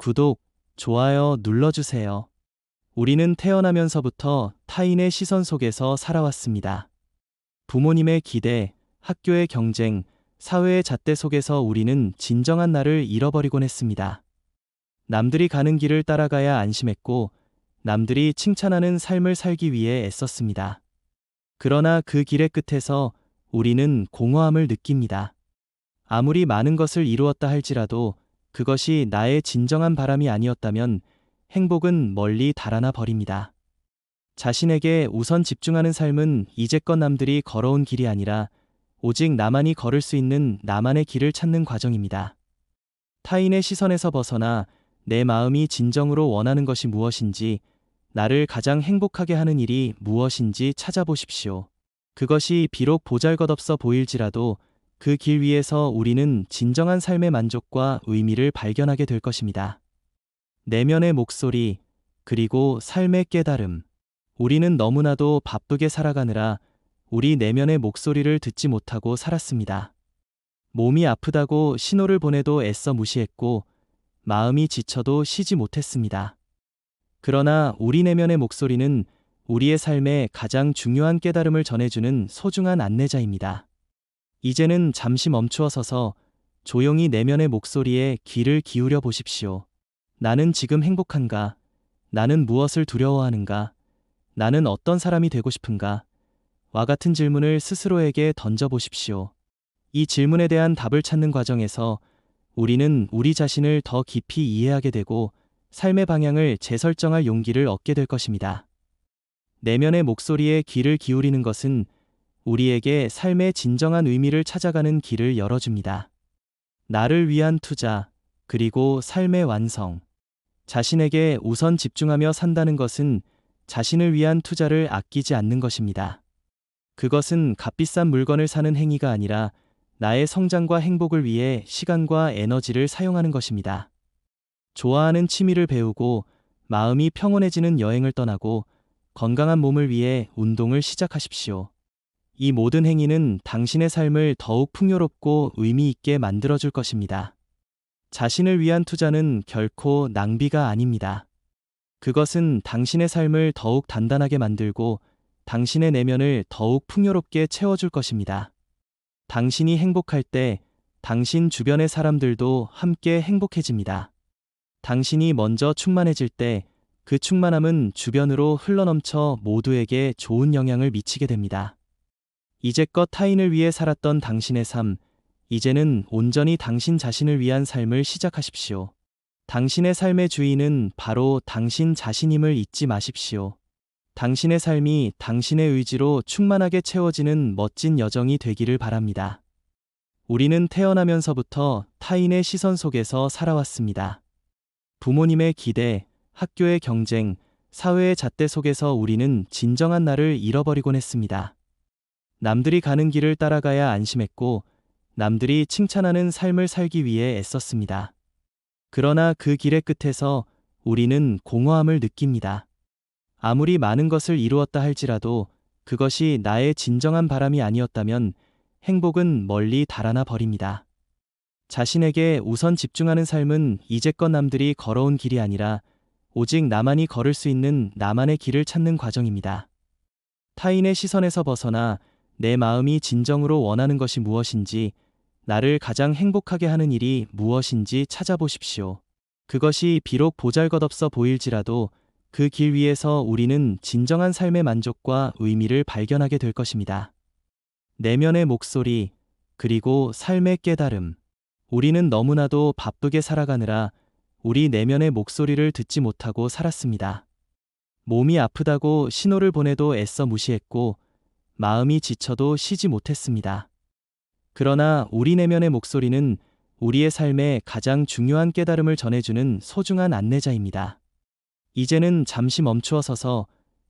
구독, 좋아요 눌러주세요. 우리는 태어나면서부터 타인의 시선 속에서 살아왔습니다. 부모님의 기대, 학교의 경쟁, 사회의 잣대 속에서 우리는 진정한 나를 잃어버리곤 했습니다. 남들이 가는 길을 따라가야 안심했고, 남들이 칭찬하는 삶을 살기 위해 애썼습니다. 그러나 그 길의 끝에서 우리는 공허함을 느낍니다. 아무리 많은 것을 이루었다 할지라도 그것이 나의 진정한 바람이 아니었다면 행복은 멀리 달아나 버립니다. 자신에게 우선 집중하는 삶은 이제껏 남들이 걸어온 길이 아니라 오직 나만이 걸을 수 있는 나만의 길을 찾는 과정입니다. 타인의 시선에서 벗어나 내 마음이 진정으로 원하는 것이 무엇인지, 나를 가장 행복하게 하는 일이 무엇인지 찾아보십시오. 그것이 비록 보잘것없어 보일지라도 그 길 위에서 우리는 진정한 삶의 만족과 의미를 발견하게 될 것입니다. 내면의 목소리, 그리고 삶의 깨달음. 우리는 너무나도 바쁘게 살아가느라 우리 내면의 목소리를 듣지 못하고 살았습니다. 몸이 아프다고 신호를 보내도 애써 무시했고, 마음이 지쳐도 쉬지 못했습니다. 그러나 우리 내면의 목소리는 우리의 삶에 가장 중요한 깨달음을 전해주는 소중한 안내자입니다. 이제는 잠시 멈추어 서서 조용히 내면의 목소리에 귀를 기울여 보십시오. 나는 지금 행복한가? 나는 무엇을 두려워하는가? 나는 어떤 사람이 되고 싶은가? 와 같은 질문을 스스로에게 던져보십시오. 이 질문에 대한 답을 찾는 과정에서 우리는 우리 자신을 더 깊이 이해하게 되고 삶의 방향을 재설정할 용기를 얻게 될 것입니다. 내면의 목소리에 귀를 기울이는 것은 우리에게 삶의 진정한 의미를 찾아가는 길을 열어줍니다. 나를 위한 투자, 그리고 삶의 완성. 자신에게 우선 집중하며 산다는 것은 자신을 위한 투자를 아끼지 않는 것입니다. 그것은 값비싼 물건을 사는 행위가 아니라 나의 성장과 행복을 위해 시간과 에너지를 사용하는 것입니다. 좋아하는 취미를 배우고 마음이 평온해지는 여행을 떠나고 건강한 몸을 위해 운동을 시작하십시오. 이 모든 행위는 당신의 삶을 더욱 풍요롭고 의미 있게 만들어줄 것입니다. 자신을 위한 투자는 결코 낭비가 아닙니다. 그것은 당신의 삶을 더욱 단단하게 만들고 당신의 내면을 더욱 풍요롭게 채워줄 것입니다. 당신이 행복할 때 당신 주변의 사람들도 함께 행복해집니다. 당신이 먼저 충만해질 때 그 충만함은 주변으로 흘러넘쳐 모두에게 좋은 영향을 미치게 됩니다. 이제껏 타인을 위해 살았던 당신의 삶, 이제는 온전히 당신 자신을 위한 삶을 시작하십시오. 당신의 삶의 주인은 바로 당신 자신임을 잊지 마십시오. 당신의 삶이 당신의 의지로 충만하게 채워지는 멋진 여정이 되기를 바랍니다. 우리는 태어나면서부터 타인의 시선 속에서 살아왔습니다. 부모님의 기대, 학교의 경쟁, 사회의 잣대 속에서 우리는 진정한 나를 잃어버리곤 했습니다. 남들이 가는 길을 따라가야 안심했고, 남들이 칭찬하는 삶을 살기 위해 애썼습니다. 그러나 그 길의 끝에서 우리는 공허함을 느낍니다. 아무리 많은 것을 이루었다 할지라도 그것이 나의 진정한 바람이 아니었다면 행복은 멀리 달아나 버립니다. 자신에게 우선 집중하는 삶은 이제껏 남들이 걸어온 길이 아니라 오직 나만이 걸을 수 있는 나만의 길을 찾는 과정입니다. 타인의 시선에서 벗어나 내 마음이 진정으로 원하는 것이 무엇인지, 나를 가장 행복하게 하는 일이 무엇인지 찾아보십시오. 그것이 비록 보잘것없어 보일지라도 그 길 위에서 우리는 진정한 삶의 만족과 의미를 발견하게 될 것입니다. 내면의 목소리, 그리고 삶의 깨달음. 우리는 너무나도 바쁘게 살아가느라 우리 내면의 목소리를 듣지 못하고 살았습니다. 몸이 아프다고 신호를 보내도 애써 무시했고, 마음이 지쳐도 쉬지 못했습니다. 그러나 우리 내면의 목소리는 우리의 삶에 가장 중요한 깨달음을 전해주는 소중한 안내자입니다. 이제는 잠시 멈추어 서서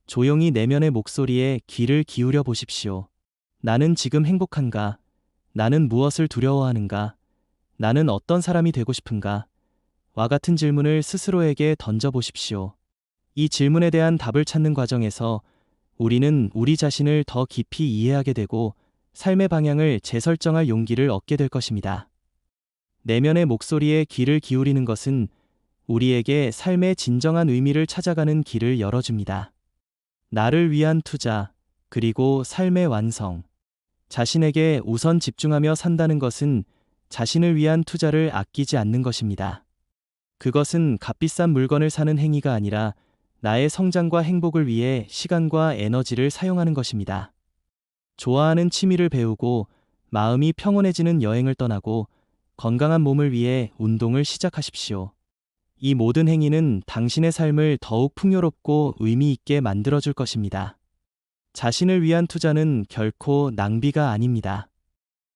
조용히 내면의 목소리에 귀를 기울여 보십시오. 나는 지금 행복한가? 나는 무엇을 두려워하는가? 나는 어떤 사람이 되고 싶은가? 와 같은 질문을 스스로에게 던져보십시오. 이 질문에 대한 답을 찾는 과정에서 우리는 우리 자신을 더 깊이 이해하게 되고 삶의 방향을 재설정할 용기를 얻게 될 것입니다. 내면의 목소리에 귀를 기울이는 것은 우리에게 삶의 진정한 의미를 찾아가는 길을 열어줍니다. 나를 위한 투자, 그리고 삶의 완성. 자신에게 우선 집중하며 산다는 것은 자신을 위한 투자를 아끼지 않는 것입니다. 그것은 값비싼 물건을 사는 행위가 아니라 나의 성장과 행복을 위해 시간과 에너지를 사용하는 것입니다. 좋아하는 취미를 배우고 마음이 평온해지는 여행을 떠나고 건강한 몸을 위해 운동을 시작하십시오. 이 모든 행위는 당신의 삶을 더욱 풍요롭고 의미 있게 만들어줄 것입니다. 자신을 위한 투자는 결코 낭비가 아닙니다.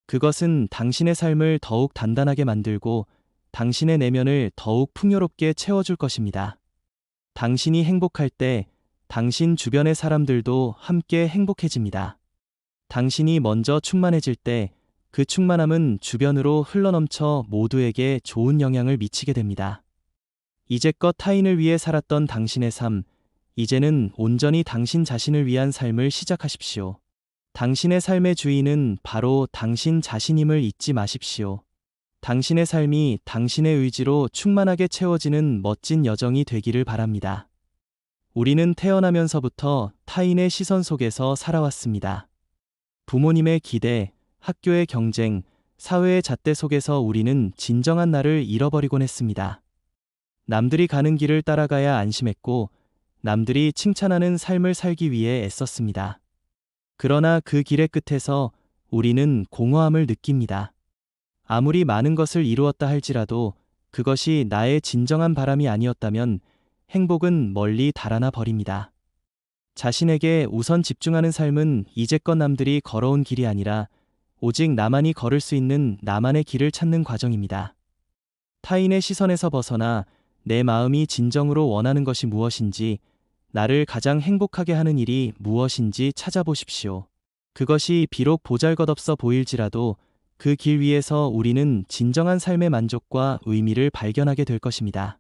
그것은 당신의 삶을 더욱 단단하게 만들고 당신의 내면을 더욱 풍요롭게 채워줄 것입니다. 당신이 행복할 때 당신 주변의 사람들도 함께 행복해집니다. 당신이 먼저 충만해질 때 그 충만함은 주변으로 흘러넘쳐 모두에게 좋은 영향을 미치게 됩니다. 이제껏 타인을 위해 살았던 당신의 삶, 이제는 온전히 당신 자신을 위한 삶을 시작하십시오. 당신의 삶의 주인은 바로 당신 자신임을 잊지 마십시오. 당신의 삶이 당신의 의지로 충만하게 채워지는 멋진 여정이 되기를 바랍니다. 우리는 태어나면서부터 타인의 시선 속에서 살아왔습니다. 부모님의 기대, 학교의 경쟁, 사회의 잣대 속에서 우리는 진정한 나를 잃어버리곤 했습니다. 남들이 가는 길을 따라가야 안심했고, 남들이 칭찬하는 삶을 살기 위해 애썼습니다. 그러나 그 길의 끝에서 우리는 공허함을 느낍니다. 아무리 많은 것을 이루었다 할지라도 그것이 나의 진정한 바람이 아니었다면 행복은 멀리 달아나 버립니다. 자신에게 우선 집중하는 삶은 이제껏 남들이 걸어온 길이 아니라 오직 나만이 걸을 수 있는 나만의 길을 찾는 과정입니다. 타인의 시선에서 벗어나 내 마음이 진정으로 원하는 것이 무엇인지, 나를 가장 행복하게 하는 일이 무엇인지 찾아보십시오. 그것이 비록 보잘것없어 보일지라도 그 길 위에서 우리는 진정한 삶의 만족과 의미를 발견하게 될 것입니다.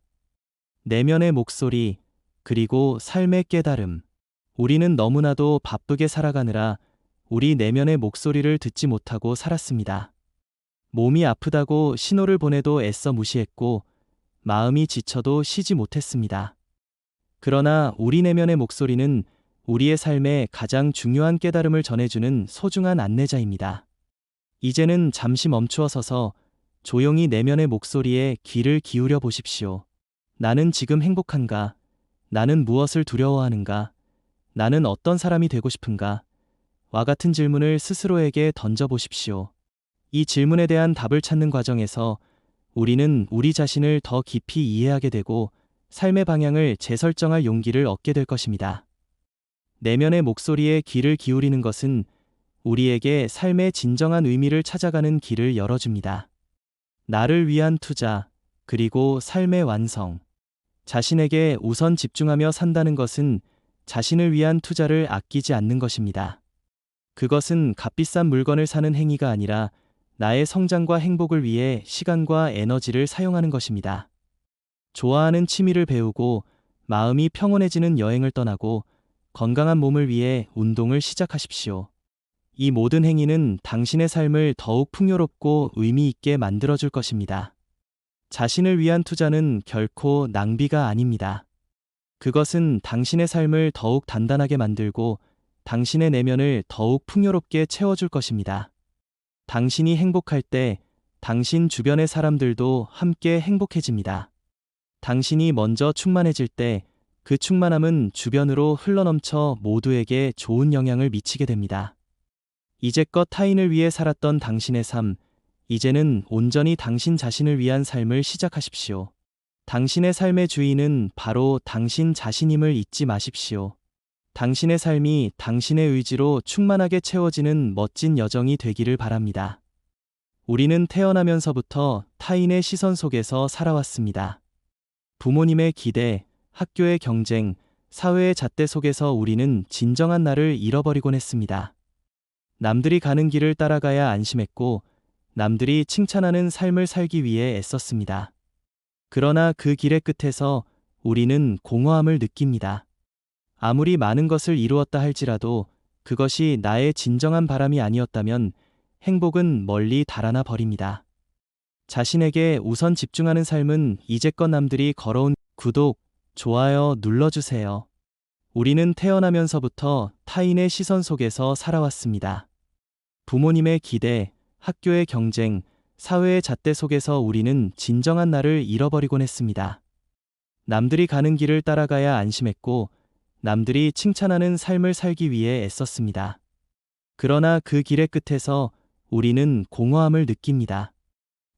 내면의 목소리, 그리고 삶의 깨달음. 우리는 너무나도 바쁘게 살아가느라 우리 내면의 목소리를 듣지 못하고 살았습니다. 몸이 아프다고 신호를 보내도 애써 무시했고, 마음이 지쳐도 쉬지 못했습니다. 그러나 우리 내면의 목소리는 우리의 삶에 가장 중요한 깨달음을 전해주는 소중한 안내자입니다. 이제는 잠시 멈추어 서서 조용히 내면의 목소리에 귀를 기울여 보십시오. 나는 지금 행복한가? 나는 무엇을 두려워하는가? 나는 어떤 사람이 되고 싶은가? 와 같은 질문을 스스로에게 던져보십시오. 이 질문에 대한 답을 찾는 과정에서 우리는 우리 자신을 더 깊이 이해하게 되고 삶의 방향을 재설정할 용기를 얻게 될 것입니다. 내면의 목소리에 귀를 기울이는 것은 우리에게 삶의 진정한 의미를 찾아가는 길을 열어줍니다. 나를 위한 투자, 그리고 삶의 완성. 자신에게 우선 집중하며 산다는 것은 자신을 위한 투자를 아끼지 않는 것입니다. 그것은 값비싼 물건을 사는 행위가 아니라 나의 성장과 행복을 위해 시간과 에너지를 사용하는 것입니다. 좋아하는 취미를 배우고 마음이 평온해지는 여행을 떠나고 건강한 몸을 위해 운동을 시작하십시오. 이 모든 행위는 당신의 삶을 더욱 풍요롭고 의미 있게 만들어줄 것입니다. 자신을 위한 투자는 결코 낭비가 아닙니다. 그것은 당신의 삶을 더욱 단단하게 만들고 당신의 내면을 더욱 풍요롭게 채워줄 것입니다. 당신이 행복할 때 당신 주변의 사람들도 함께 행복해집니다. 당신이 먼저 충만해질 때 그 충만함은 주변으로 흘러넘쳐 모두에게 좋은 영향을 미치게 됩니다. 이제껏 타인을 위해 살았던 당신의 삶, 이제는 온전히 당신 자신을 위한 삶을 시작하십시오. 당신의 삶의 주인은 바로 당신 자신임을 잊지 마십시오. 당신의 삶이 당신의 의지로 충만하게 채워지는 멋진 여정이 되기를 바랍니다. 우리는 태어나면서부터 타인의 시선 속에서 살아왔습니다. 부모님의 기대, 학교의 경쟁, 사회의 잣대 속에서 우리는 진정한 나를 잃어버리곤 했습니다. 남들이 가는 길을 따라가야 안심했고, 남들이 칭찬하는 삶을 살기 위해 애썼습니다. 그러나 그 길의 끝에서 우리는 공허함을 느낍니다. 아무리 많은 것을 이루었다 할지라도 그것이 나의 진정한 바람이 아니었다면 행복은 멀리 달아나 버립니다. 자신에게 우선 집중하는 삶은 이제껏 남들이 걸어온 구독, 좋아요 눌러주세요. 우리는 태어나면서부터 타인의 시선 속에서 살아왔습니다. 부모님의 기대, 학교의 경쟁, 사회의 잣대 속에서 우리는 진정한 나를 잃어버리곤 했습니다. 남들이 가는 길을 따라가야 안심했고, 남들이 칭찬하는 삶을 살기 위해 애썼습니다. 그러나 그 길의 끝에서 우리는 공허함을 느낍니다.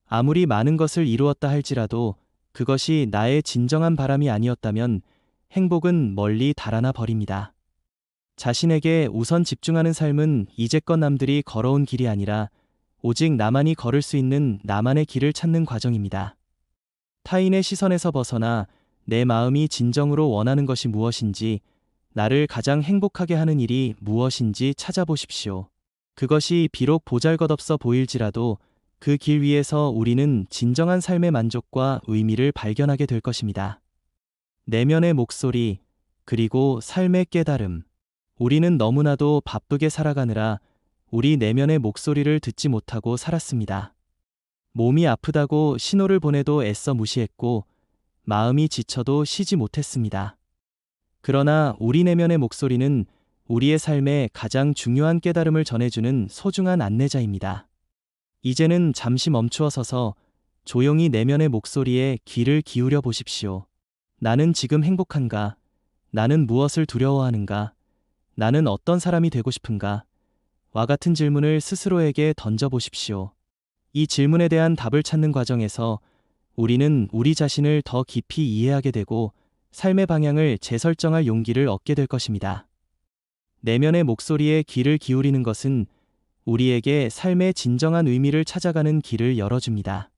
아무리 많은 것을 이루었다 할지라도 그것이 나의 진정한 바람이 아니었다면 행복은 멀리 달아나 버립니다. 자신에게 우선 집중하는 삶은 이제껏 남들이 걸어온 길이 아니라 오직 나만이 걸을 수 있는 나만의 길을 찾는 과정입니다. 타인의 시선에서 벗어나 내 마음이 진정으로 원하는 것이 무엇인지, 나를 가장 행복하게 하는 일이 무엇인지 찾아보십시오. 그것이 비록 보잘것없어 보일지라도 그 길 위에서 우리는 진정한 삶의 만족과 의미를 발견하게 될 것입니다. 내면의 목소리, 그리고 삶의 깨달음. 우리는 너무나도 바쁘게 살아가느라 우리 내면의 목소리를 듣지 못하고 살았습니다. 몸이 아프다고 신호를 보내도 애써 무시했고, 마음이 지쳐도 쉬지 못했습니다. 그러나 우리 내면의 목소리는 우리의 삶에 가장 중요한 깨달음을 전해주는 소중한 안내자입니다. 이제는 잠시 멈추어 서서 조용히 내면의 목소리에 귀를 기울여 보십시오. 나는 지금 행복한가? 나는 무엇을 두려워하는가? 나는 어떤 사람이 되고 싶은가? 와 같은 질문을 스스로에게 던져보십시오. 이 질문에 대한 답을 찾는 과정에서 우리는 우리 자신을 더 깊이 이해하게 되고 삶의 방향을 재설정할 용기를 얻게 될 것입니다. 내면의 목소리에 귀를 기울이는 것은 우리에게 삶의 진정한 의미를 찾아가는 길을 열어줍니다.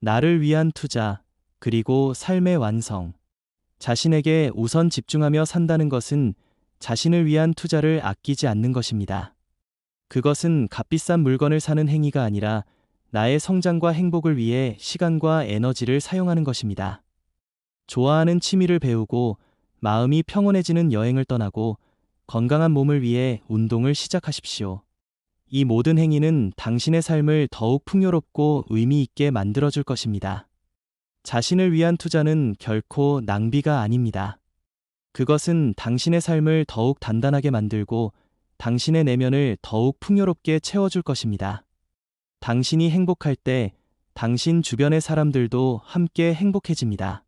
나를 위한 투자, 그리고 삶의 완성. 자신에게 우선 집중하며 산다는 것은 자신을 위한 투자를 아끼지 않는 것입니다. 그것은 값비싼 물건을 사는 행위가 아니라 나의 성장과 행복을 위해 시간과 에너지를 사용하는 것입니다. 좋아하는 취미를 배우고 마음이 평온해지는 여행을 떠나고 건강한 몸을 위해 운동을 시작하십시오. 이 모든 행위는 당신의 삶을 더욱 풍요롭고 의미 있게 만들어줄 것입니다. 자신을 위한 투자는 결코 낭비가 아닙니다. 그것은 당신의 삶을 더욱 단단하게 만들고 당신의 내면을 더욱 풍요롭게 채워줄 것입니다. 당신이 행복할 때 당신 주변의 사람들도 함께 행복해집니다.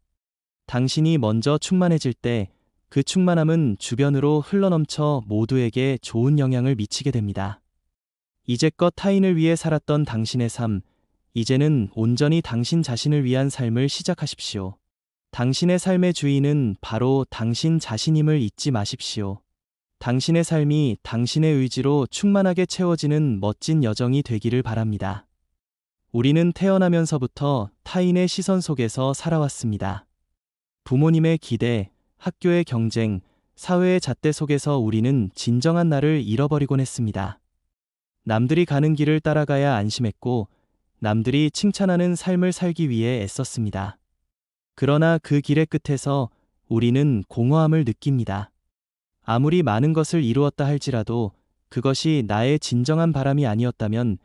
당신이 먼저 충만해질 때 그 충만함은 주변으로 흘러넘쳐 모두에게 좋은 영향을 미치게 됩니다. 이제껏 타인을 위해 살았던 당신의 삶, 이제는 온전히 당신 자신을 위한 삶을 시작하십시오. 당신의 삶의 주인은 바로 당신 자신임을 잊지 마십시오. 당신의 삶이 당신의 의지로 충만하게 채워지는 멋진 여정이 되기를 바랍니다. 우리는 태어나면서부터 타인의 시선 속에서 살아왔습니다. 부모님의 기대, 학교의 경쟁, 사회의 잣대 속에서 우리는 진정한 나를 잃어버리곤 했습니다. 남들이 가는 길을 따라가야 안심했고, 남들이 칭찬하는 삶을 살기 위해 애썼습니다. 그러나 그 길의 끝에서 우리는 공허함을 느낍니다. 아무리 많은 것을 이루었다 할지라도 그것이 나의 진정한 바람이 아니었다면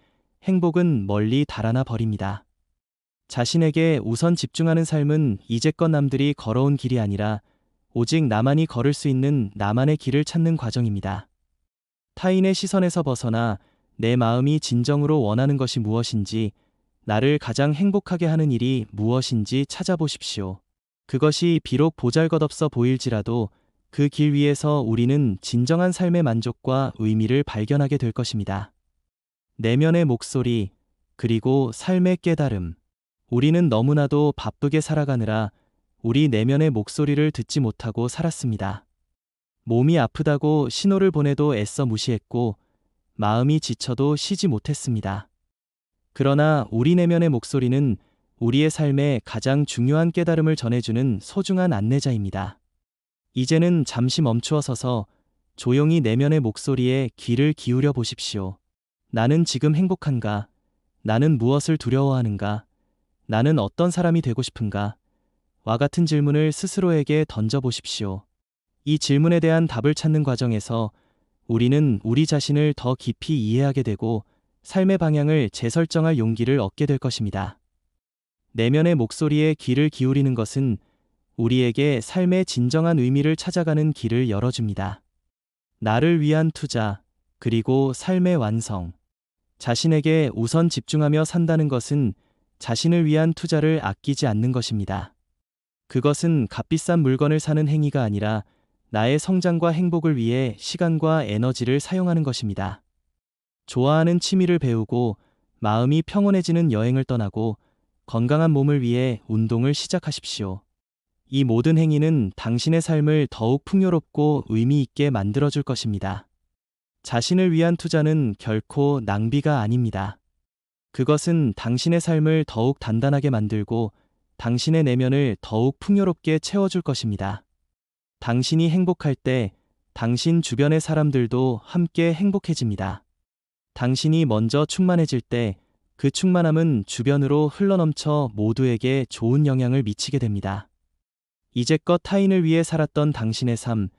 행복은 멀리 달아나 버립니다. 자신에게 우선 집중하는 삶은 이제껏 남들이 걸어온 길이 아니라 오직 나만이 걸을 수 있는 나만의 길을 찾는 과정입니다. 타인의 시선에서 벗어나 내 마음이 진정으로 원하는 것이 무엇인지, 나를 가장 행복하게 하는 일이 무엇인지 찾아보십시오. 그것이 비록 보잘것없어 보일지라도 그 길 위에서 우리는 진정한 삶의 만족과 의미를 발견하게 될 것입니다. 내면의 목소리, 그리고 삶의 깨달음. 우리는 너무나도 바쁘게 살아가느라 우리 내면의 목소리를 듣지 못하고 살았습니다. 몸이 아프다고 신호를 보내도 애써 무시했고, 마음이 지쳐도 쉬지 못했습니다. 그러나 우리 내면의 목소리는 우리의 삶에 가장 중요한 깨달음을 전해주는 소중한 안내자입니다. 이제는 잠시 멈추어 서서 조용히 내면의 목소리에 귀를 기울여 보십시오. 나는 지금 행복한가? 나는 무엇을 두려워하는가? 나는 어떤 사람이 되고 싶은가? 와 같은 질문을 스스로에게 던져보십시오. 이 질문에 대한 답을 찾는 과정에서 우리는 우리 자신을 더 깊이 이해하게 되고 삶의 방향을 재설정할 용기를 얻게 될 것입니다. 내면의 목소리에 귀를 기울이는 것은 우리에게 삶의 진정한 의미를 찾아가는 길을 열어줍니다. 나를 위한 투자, 그리고 삶의 완성. 자신에게 우선 집중하며 산다는 것은 자신을 위한 투자를 아끼지 않는 것입니다. 그것은 값비싼 물건을 사는 행위가 아니라 나의 성장과 행복을 위해 시간과 에너지를 사용하는 것입니다. 좋아하는 취미를 배우고 마음이 평온해지는 여행을 떠나고 건강한 몸을 위해 운동을 시작하십시오. 이 모든 행위는 당신의 삶을 더욱 풍요롭고 의미 있게 만들어줄 것입니다. 자신을 위한 투자는 결코 낭비가 아닙니다. 그것은 당신의 삶을 더욱 단단하게 만들고 당신의 내면을 더욱 풍요롭게 채워줄 것입니다. 당신이 행복할 때 당신 주변의 사람들도 함께 행복해집니다. 당신이 먼저 충만해질 때 그 충만함은 주변으로 흘러넘쳐 모두에게 좋은 영향을 미치게 됩니다. 이제껏 타인을 위해 살았던 당신의 삶,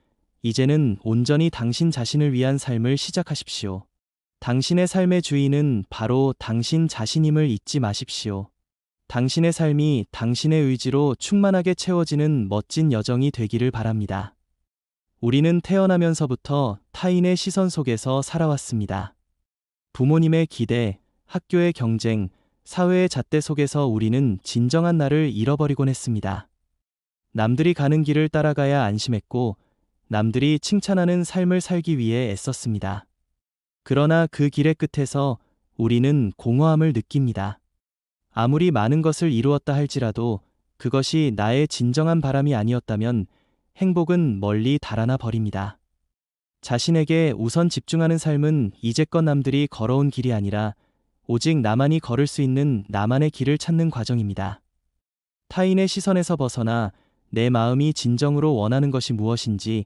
이제는 온전히 당신 자신을 위한 삶을 시작하십시오. 당신의 삶의 주인은 바로 당신 자신임을 잊지 마십시오. 당신의 삶이 당신의 의지로 충만하게 채워지는 멋진 여정이 되기를 바랍니다. 우리는 태어나면서부터 타인의 시선 속에서 살아왔습니다. 부모님의 기대, 학교의 경쟁, 사회의 잣대 속에서 우리는 진정한 나를 잃어버리곤 했습니다. 남들이 가는 길을 따라가야 안심했고, 남들이 칭찬하는 삶을 살기 위해 애썼습니다. 그러나 그 길의 끝에서 우리는 공허함을 느낍니다. 아무리 많은 것을 이루었다 할지라도 그것이 나의 진정한 바람이 아니었다면 행복은 멀리 달아나 버립니다. 자신에게 우선 집중하는 삶은 이제껏 남들이 걸어온 길이 아니라 오직 나만이 걸을 수 있는 나만의 길을 찾는 과정입니다. 타인의 시선에서 벗어나 내 마음이 진정으로 원하는 것이 무엇인지,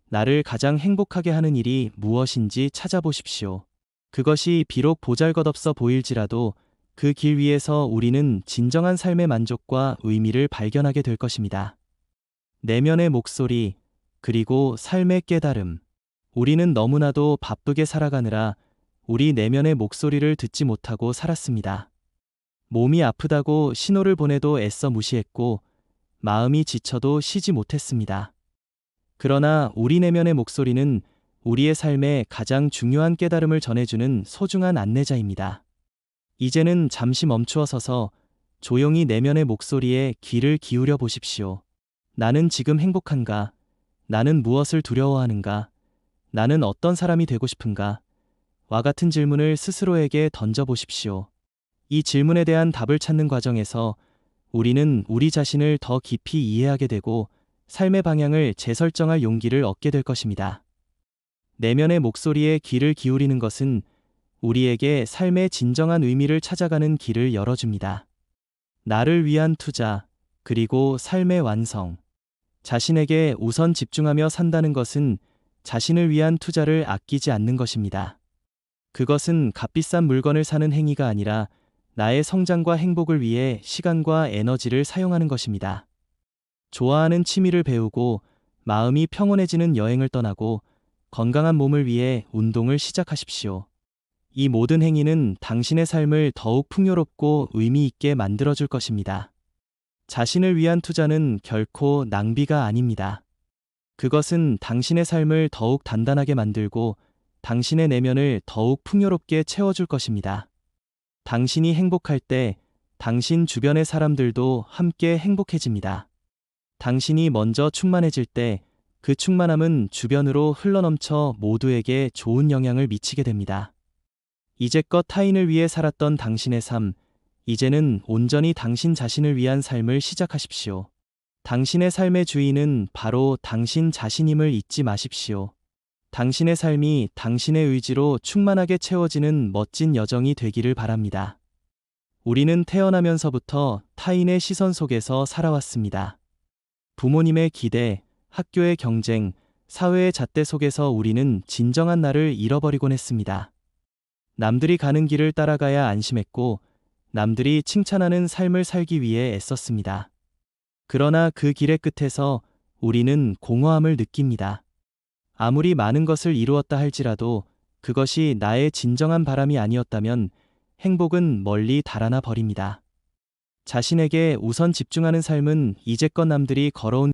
나를 가장 행복하게 하는 일이 무엇인지 찾아보십시오. 그것이 비록 보잘것없어 보일지라도 그 길 위에서 우리는 진정한 삶의 만족과 의미를 발견하게 될 것입니다. 내면의 목소리, 그리고 삶의 깨달음. 우리는 너무나도 바쁘게 살아가느라 우리 내면의 목소리를 듣지 못하고 살았습니다. 몸이 아프다고 신호를 보내도 애써 무시했고, 마음이 지쳐도 쉬지 못했습니다. 그러나 우리 내면의 목소리는 우리의 삶에 가장 중요한 깨달음을 전해주는 소중한 안내자입니다. 이제는 잠시 멈추어 서서 조용히 내면의 목소리에 귀를 기울여 보십시오. 나는 지금 행복한가? 나는 무엇을 두려워하는가? 나는 어떤 사람이 되고 싶은가? 와 같은 질문을 스스로에게 던져보십시오. 이 질문에 대한 답을 찾는 과정에서 우리는 우리 자신을 더 깊이 이해하게 되고 삶의 방향을 재설정할 용기를 얻게 될 것입니다. 내면의 목소리에 귀를 기울이는 것은 우리에게 삶의 진정한 의미를 찾아가는 길을 열어줍니다. 나를 위한 투자, 그리고 삶의 완성. 자신에게 우선 집중하며 산다는 것은 자신을 위한 투자를 아끼지 않는 것입니다. 그것은 값비싼 물건을 사는 행위가 아니라 나의 성장과 행복을 위해 시간과 에너지를 사용하는 것입니다. 좋아하는 취미를 배우고 마음이 평온해지는 여행을 떠나고 건강한 몸을 위해 운동을 시작하십시오. 이 모든 행위는 당신의 삶을 더욱 풍요롭고 의미 있게 만들어줄 것입니다. 자신을 위한 투자는 결코 낭비가 아닙니다. 그것은 당신의 삶을 더욱 단단하게 만들고 당신의 내면을 더욱 풍요롭게 채워줄 것입니다. 당신이 행복할 때 당신 주변의 사람들도 함께 행복해집니다. 당신이 먼저 충만해질 때 그 충만함은 주변으로 흘러넘쳐 모두에게 좋은 영향을 미치게 됩니다. 이제껏 타인을 위해 살았던 당신의 삶, 이제는 온전히 당신 자신을 위한 삶을 시작하십시오. 당신의 삶의 주인은 바로 당신 자신임을 잊지 마십시오. 당신의 삶이 당신의 의지로 충만하게 채워지는 멋진 여정이 되기를 바랍니다. 우리는 태어나면서부터 타인의 시선 속에서 살아왔습니다. 부모님의 기대, 학교의 경쟁, 사회의 잣대 속에서 우리는 진정한 나를 잃어버리곤 했습니다. 남들이 가는 길을 따라가야 안심했고, 남들이 칭찬하는 삶을 살기 위해 애썼습니다. 그러나 그 길의 끝에서 우리는 공허함을 느낍니다. 아무리 많은 것을 이루었다 할지라도 그것이 나의 진정한 바람이 아니었다면 행복은 멀리 달아나 버립니다. 자신에게 우선 집중하는 삶은 이제껏 남들이 걸어온